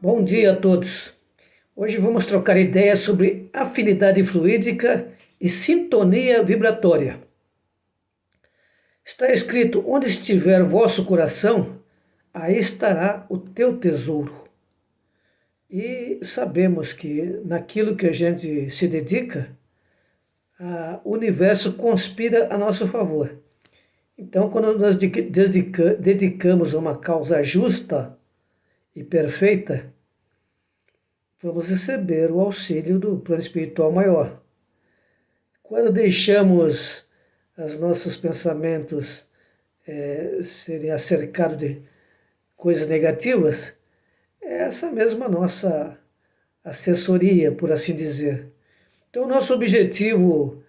Bom dia a todos. Hoje vamos trocar ideias sobre afinidade fluídica e sintonia vibratória. Está escrito: onde estiver vosso coração, aí estará o teu tesouro. E sabemos que naquilo que a gente se dedica, o universo conspira a nosso favor. Então, quando nós dedicamos a uma causa justa e perfeita, vamos receber o auxílio do plano espiritual maior. Quando deixamos os nossos pensamentos serem acercados de coisas negativas, é essa mesma nossa assessoria, por assim dizer. Então, o nosso objetivo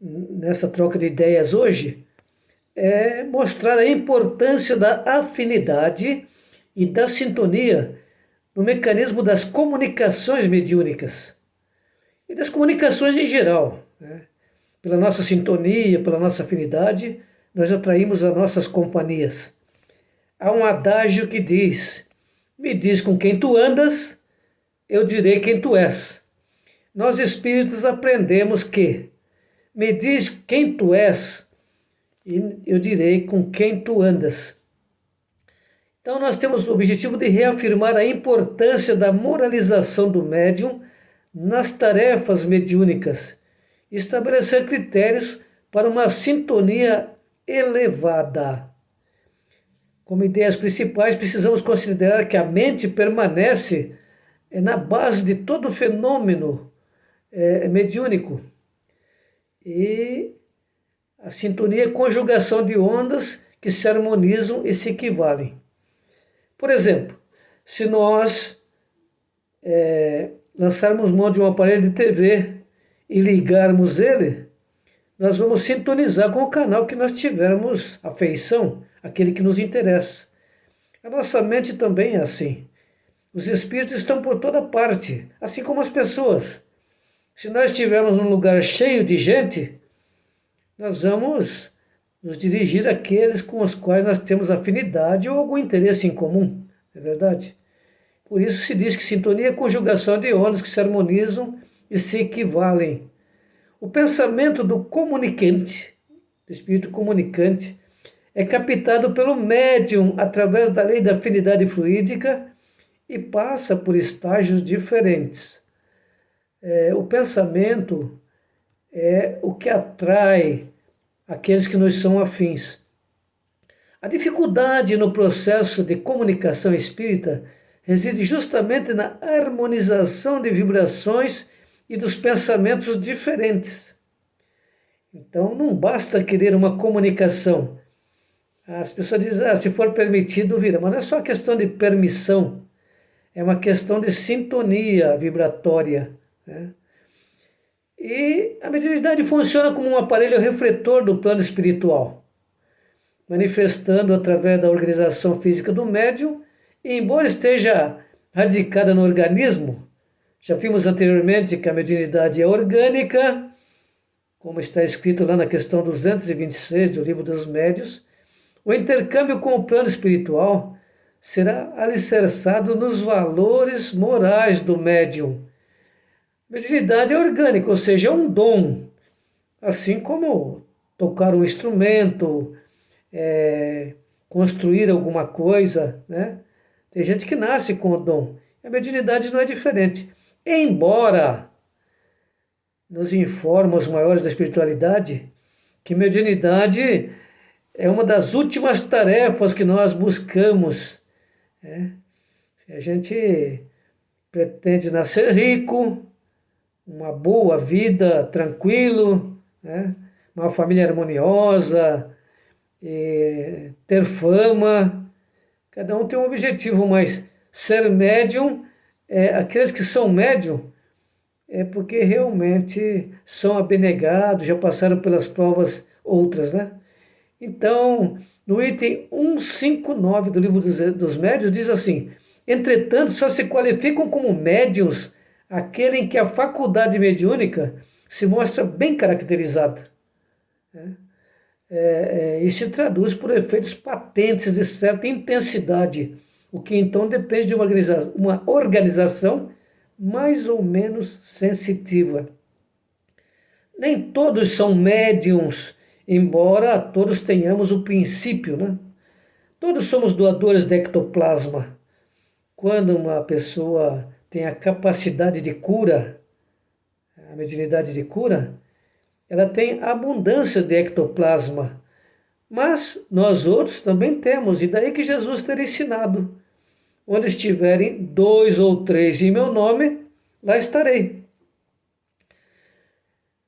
nessa troca de ideias hoje é mostrar a importância da afinidade e da sintonia no mecanismo das comunicações mediúnicas e das comunicações em geral, né? Pela nossa sintonia, pela nossa afinidade, nós atraímos as nossas companhias. Há um adágio que diz: me diz com quem tu andas, eu direi quem tu és. Nós espíritos aprendemos que me diz quem tu és e eu direi com quem tu andas. Então nós temos o objetivo de reafirmar a importância da moralização do médium nas tarefas mediúnicas e estabelecer critérios para uma sintonia elevada. Como ideias principais, precisamos considerar que a mente permanece na base de todo fenômeno mediúnico. E a sintonia é conjugação de ondas que se harmonizam e se equivalem. Por exemplo, se nós lançarmos mão de um aparelho de TV e ligarmos ele, nós vamos sintonizar com o canal que nós tivermos afeição, aquele que nos interessa. A nossa mente também é assim. Os espíritos estão por toda parte, assim como as pessoas. Se nós estivermos num lugar cheio de gente, nós vamos nos dirigir àqueles com os quais nós temos afinidade ou algum interesse em comum, não é verdade? Por isso se diz que sintonia é conjugação de ondas que se harmonizam e se equivalem. O pensamento do comunicante, do espírito comunicante, é captado pelo médium através da lei da afinidade fluídica e passa por estágios diferentes. O pensamento é o que atrai aqueles que nos são afins. A dificuldade no processo de comunicação espírita reside justamente na harmonização de vibrações e dos pensamentos diferentes. Então, não basta querer uma comunicação. As pessoas dizem, se for permitido, vira. Mas não é só questão de permissão, é uma questão de sintonia vibratória, né? E a mediunidade funciona como um aparelho refletor do plano espiritual, manifestando através da organização física do médium, e embora esteja radicada no organismo, já vimos anteriormente que a mediunidade é orgânica, como está escrito lá na questão 226 do Livro dos Médiuns, o intercâmbio com o plano espiritual será alicerçado nos valores morais do médium. Mediunidade é orgânica, ou seja, é um dom, assim como tocar um instrumento, construir alguma coisa, né? Tem gente que nasce com o dom. A mediunidade não é diferente. Embora nos informam os maiores da espiritualidade que mediunidade é uma das últimas tarefas que nós buscamos, né? Se a gente pretende nascer rico, uma boa vida, tranquilo, né? Uma família harmoniosa, ter fama, cada um tem um objetivo, mas ser médium, aqueles que são médium, é porque realmente são abnegados, já passaram pelas provas outras, né? Então, no item 159 do Livro dos Médiuns, diz assim: entretanto, só se qualificam como médiuns aquele em que a faculdade mediúnica se mostra bem caracterizada, né? E se traduz por efeitos patentes de certa intensidade o que então depende de uma organização mais ou menos sensitiva. Nem todos são médiums, embora todos tenhamos o princípio, né? Todos somos doadores de ectoplasma. Quando uma pessoa tem a capacidade de cura, a mediunidade de cura, ela tem abundância de ectoplasma. Mas nós outros também temos, e daí que Jesus ter ensinado: onde estiverem 2 ou 3 em meu nome, lá estarei.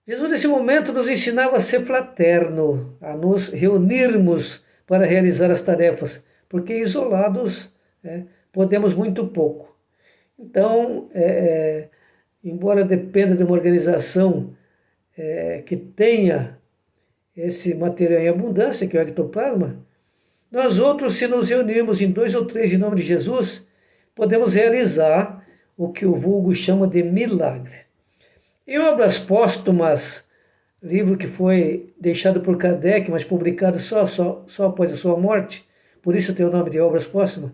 Jesus, nesse momento, nos ensinava a ser fraterno, a nos reunirmos para realizar as tarefas, porque isolados podemos muito pouco. Então, embora dependa de uma organização que tenha esse material em abundância, que é o ectoplasma, nós outros, se nos reunirmos em 2 ou 3 em nome de Jesus, podemos realizar o que o vulgo chama de milagre. Em Obras Póstumas, livro que foi deixado por Kardec, mas publicado só após a sua morte, por isso tem o nome de Obras Póstumas,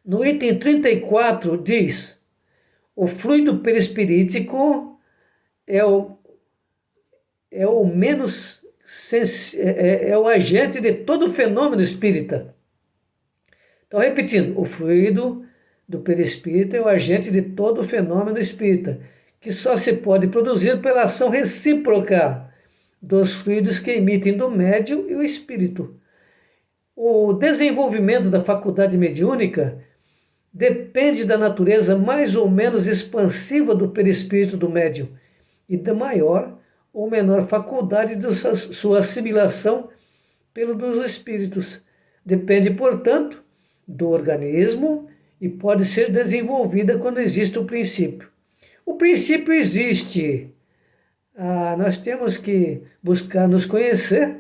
no item 34 diz: o fluido perispirítico é o agente de todo fenômeno espírita. Então, repetindo, o fluido do perispírito é o agente de todo fenômeno espírita, que só se pode produzir pela ação recíproca dos fluidos que emitem do médium e o espírito. O desenvolvimento da faculdade mediúnica depende da natureza mais ou menos expansiva do perispírito do médium e da maior ou menor faculdade de sua assimilação pelos espíritos. Depende, portanto, do organismo e pode ser desenvolvida quando existe o princípio. O princípio existe. Nós temos que buscar nos conhecer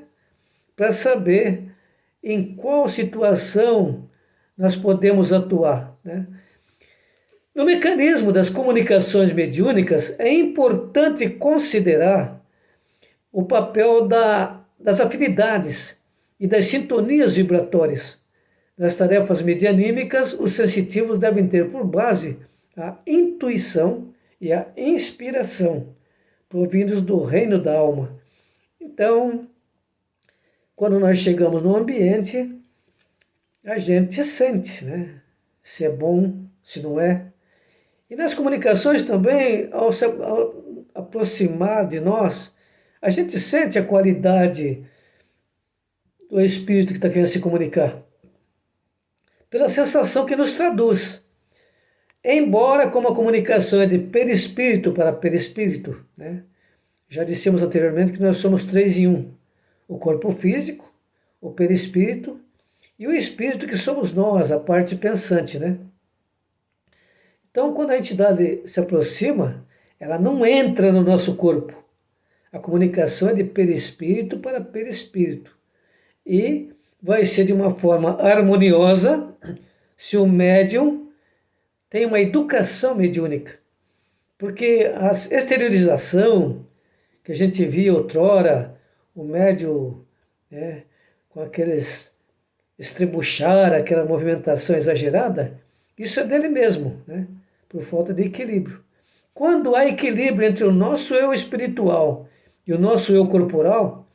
para saber em qual situação nós podemos atuar, né? No mecanismo das comunicações mediúnicas, é importante considerar o papel das afinidades e das sintonias vibratórias. Nas tarefas medianímicas, os sensitivos devem ter por base a intuição e a inspiração, provindos do reino da alma. Então, quando nós chegamos no ambiente, a gente sente, né? Se é bom, se não é. E nas comunicações também, ao se aproximar de nós, a gente sente a qualidade do espírito que está querendo se comunicar, pela sensação que nos traduz. Embora, como a comunicação é de perispírito para perispírito, né? Já dissemos anteriormente que nós somos 3 em 1. O corpo físico, o perispírito e o espírito, que somos nós, a parte pensante, né? Então, quando a entidade se aproxima, ela não entra no nosso corpo. A comunicação é de perispírito para perispírito. E vai ser de uma forma harmoniosa se o médium tem uma educação mediúnica. Porque a exteriorização que a gente via outrora, o médium, né, com aqueles estrebuchar, aquela movimentação exagerada, isso é dele mesmo, né, por falta de equilíbrio. Quando há equilíbrio entre o nosso eu espiritual e o nosso eu corporal,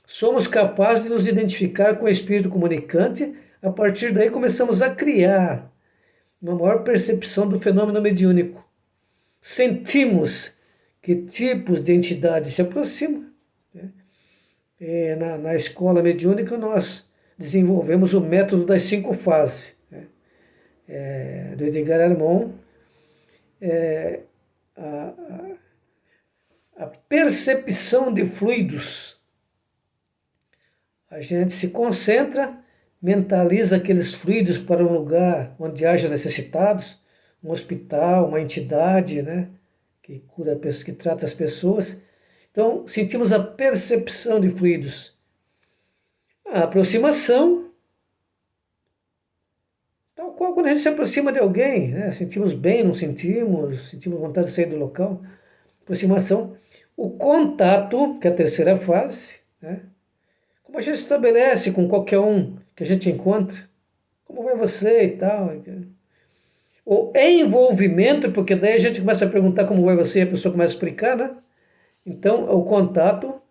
somos capazes de nos identificar com o espírito comunicante. A partir daí começamos a criar uma maior percepção do fenômeno mediúnico. Sentimos que tipos de entidades se aproximam, né? Na escola mediúnica nós desenvolvemos o método das 5 fases, né? Do Edgar Armon. A percepção de fluidos. A gente se concentra, mentaliza aqueles fluidos para um lugar onde haja necessitados, um hospital, uma entidade, né, que cura, que trata as pessoas. Então, sentimos a percepção de fluidos. A aproximação, tal qual quando a gente se aproxima de alguém, né, sentimos bem, não sentimos, sentimos vontade de sair do local. Aproximação. O contato, que é a terceira fase, né, como a gente estabelece com qualquer um que a gente encontra, como vai você e tal. O envolvimento, porque daí a gente começa a perguntar como vai você e a pessoa começa a explicar, né? Então, o contato,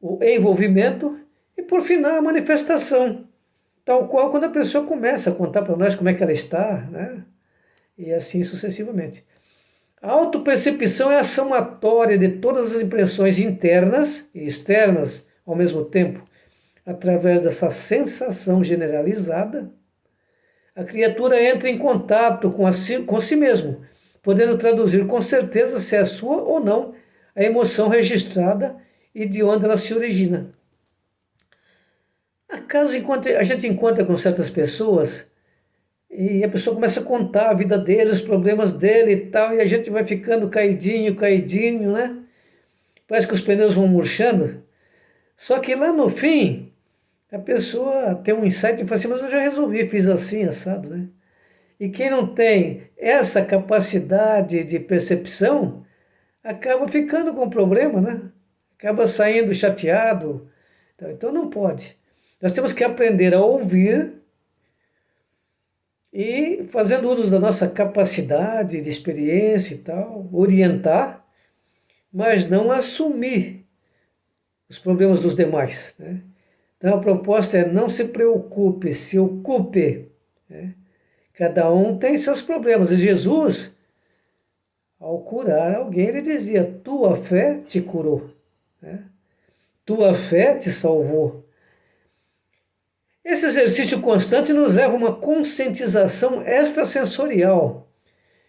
o envolvimento e, por final, a manifestação. Tal qual quando a pessoa começa a contar para nós como é que ela está, né? E assim sucessivamente. A autopercepção é a somatória de todas as impressões internas e externas ao mesmo tempo. Através dessa sensação generalizada, a criatura entra em contato com si mesmo, podendo traduzir com certeza se é sua ou não a emoção registrada e de onde ela se origina. Acaso a gente encontra com certas pessoas e a pessoa começa a contar a vida dele, os problemas dele e tal, e a gente vai ficando caidinho, caidinho, né? Parece que os pneus vão murchando. Só que lá no fim, a pessoa tem um insight e fala assim, mas eu já resolvi, fiz assim, assado, né? E quem não tem essa capacidade de percepção, acaba ficando com problema, né? Acaba saindo chateado. Então não pode. Nós temos que aprender a ouvir e, fazendo uso da nossa capacidade de experiência e tal, orientar, mas não assumir os problemas dos demais, né? Então a proposta é não se preocupe, se ocupe, né? Cada um tem seus problemas. E Jesus, ao curar alguém, ele dizia, tua fé te curou, né? Tua fé te salvou. Esse exercício constante nos leva a uma conscientização extrasensorial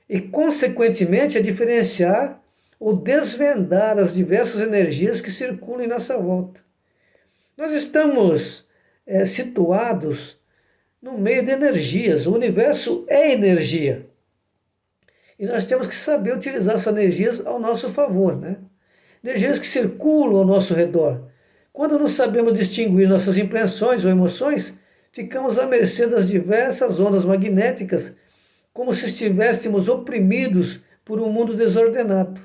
e, consequentemente, a diferenciar ou desvendar as diversas energias que circulam em nossa volta. Nós estamos situados no meio de energias, o universo é energia. E nós temos que saber utilizar essas energias ao nosso favor, né? Energias que circulam ao nosso redor. Quando não sabemos distinguir nossas impressões ou emoções, ficamos à mercê das diversas ondas magnéticas, como se estivéssemos oprimidos por um mundo desordenado.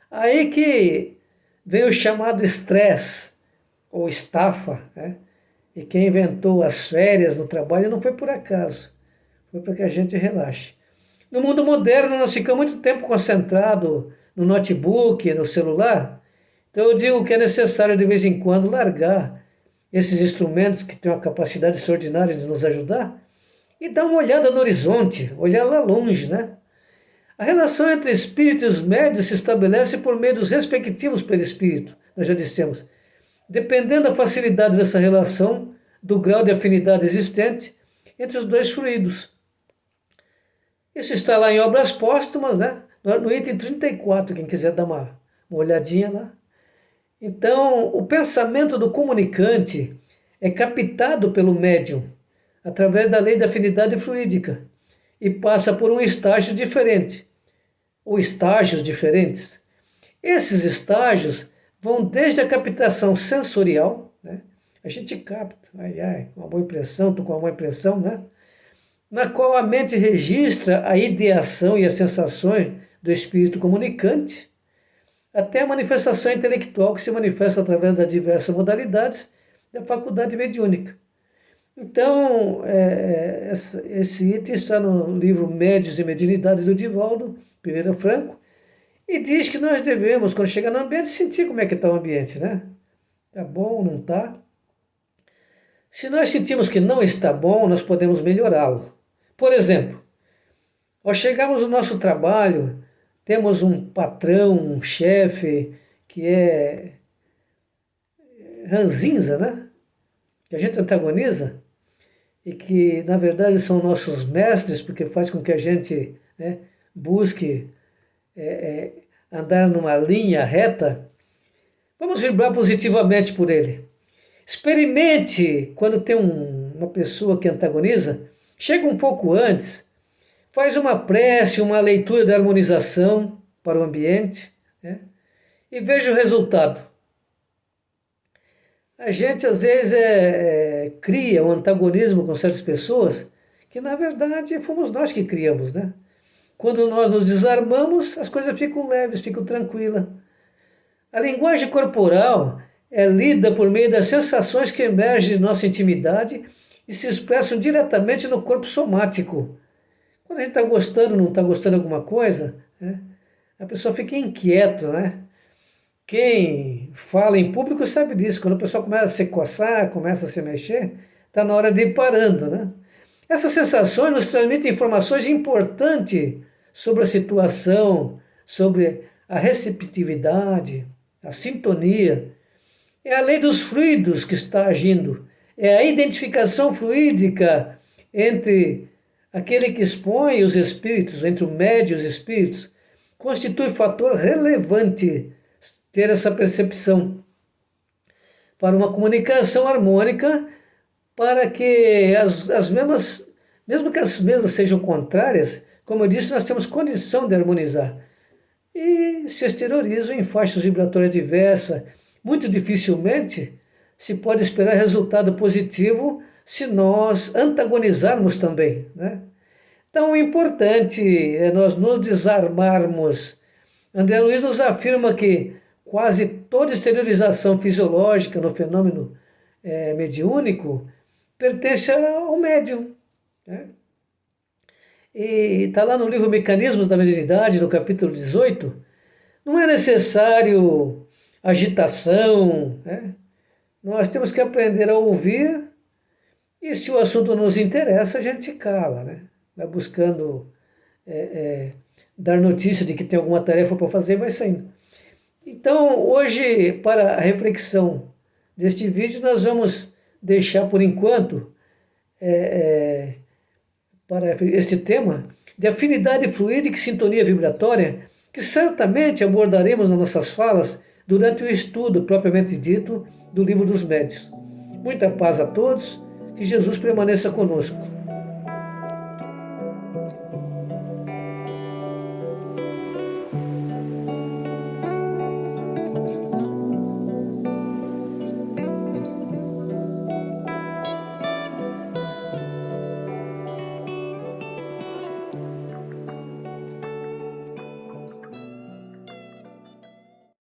Aí que vem o chamado estresse, ou estafa, né? E quem inventou as férias no trabalho não foi por acaso, foi para que a gente relaxe. No mundo moderno, nós ficamos muito tempo concentrados no notebook, no celular. Então eu digo que é necessário de vez em quando largar esses instrumentos que têm uma capacidade extraordinária de nos ajudar e dar uma olhada no horizonte, olhar lá longe, né? A relação entre espíritos médios se estabelece por meio dos respectivos perispíritos, nós já dissemos. Dependendo da facilidade dessa relação, do grau de afinidade existente entre os dois fluidos. Isso está lá em Obras Póstumas, né? No item 34, quem quiser dar uma olhadinha lá. Então, o pensamento do comunicante é captado pelo médium através da lei da afinidade fluídica e passa por um estágio diferente, ou estágios diferentes. Esses estágios vão desde a captação sensorial, né? A gente capta, com uma boa impressão, estou com uma boa impressão, né? Na qual a mente registra a ideação e as sensações do espírito comunicante, até a manifestação intelectual que se manifesta através das diversas modalidades da faculdade mediúnica. Então, esse item está no livro Médiuns e Mediunidades do Divaldo Pereira Franco, e diz que nós devemos, quando chegar no ambiente, sentir como é que está o ambiente, né? Está bom, não está? Se nós sentimos que não está bom, nós podemos melhorá-lo. Por exemplo, ao chegarmos no nosso trabalho, temos um patrão, um chefe que é ranzinza, né? Que a gente antagoniza e que, na verdade, são nossos mestres, porque faz com que a gente, né, busque andar numa linha reta. Vamos vibrar positivamente por ele. Experimente quando tem uma pessoa que antagoniza, chega um pouco antes, faz uma prece, uma leitura da harmonização para o ambiente, né? E veja o resultado. A gente às vezes cria um antagonismo com certas pessoas que na verdade fomos nós que criamos, né? Quando nós nos desarmamos, as coisas ficam leves, ficam tranquilas. A linguagem corporal é lida por meio das sensações que emergem de nossa intimidade e se expressam diretamente no corpo somático. Quando a gente está gostando, não está gostando de alguma coisa, né, a pessoa fica inquieta, né? Quem fala em público sabe disso. Quando a pessoa começa a se coçar, começa a se mexer, está na hora de ir parando, né? Essas sensações nos transmitem informações importantes sobre a situação, sobre a receptividade, a sintonia. É a lei dos fluidos que está agindo. É a identificação fluídica entre aquele que expõe os espíritos, entre o médium e os espíritos, constitui fator relevante ter essa percepção para uma comunicação harmônica, para que as mesmas, mesmo que as mesmas sejam contrárias, como eu disse, nós temos condição de harmonizar. E se exteriorizam em faixas vibratórias diversas. Muito dificilmente se pode esperar resultado positivo se nós antagonizarmos também, né? Então, o importante é nós nos desarmarmos. André Luiz nos afirma que quase toda exteriorização fisiológica no fenômeno mediúnico pertence ao médium, né? E está lá no livro Mecanismos da Mediunidade, no capítulo 18, não é necessário agitação, né? Nós temos que aprender a ouvir, e se o assunto nos interessa, a gente cala, né? Vai buscando dar notícia de que tem alguma tarefa para fazer e vai saindo. Então, hoje, para a reflexão deste vídeo, nós vamos deixar por enquanto para este tema de afinidade fluídica e sintonia vibratória, que certamente abordaremos nas nossas falas durante o estudo propriamente dito do Livro dos Médiuns. Muita paz a todos, que Jesus permaneça conosco.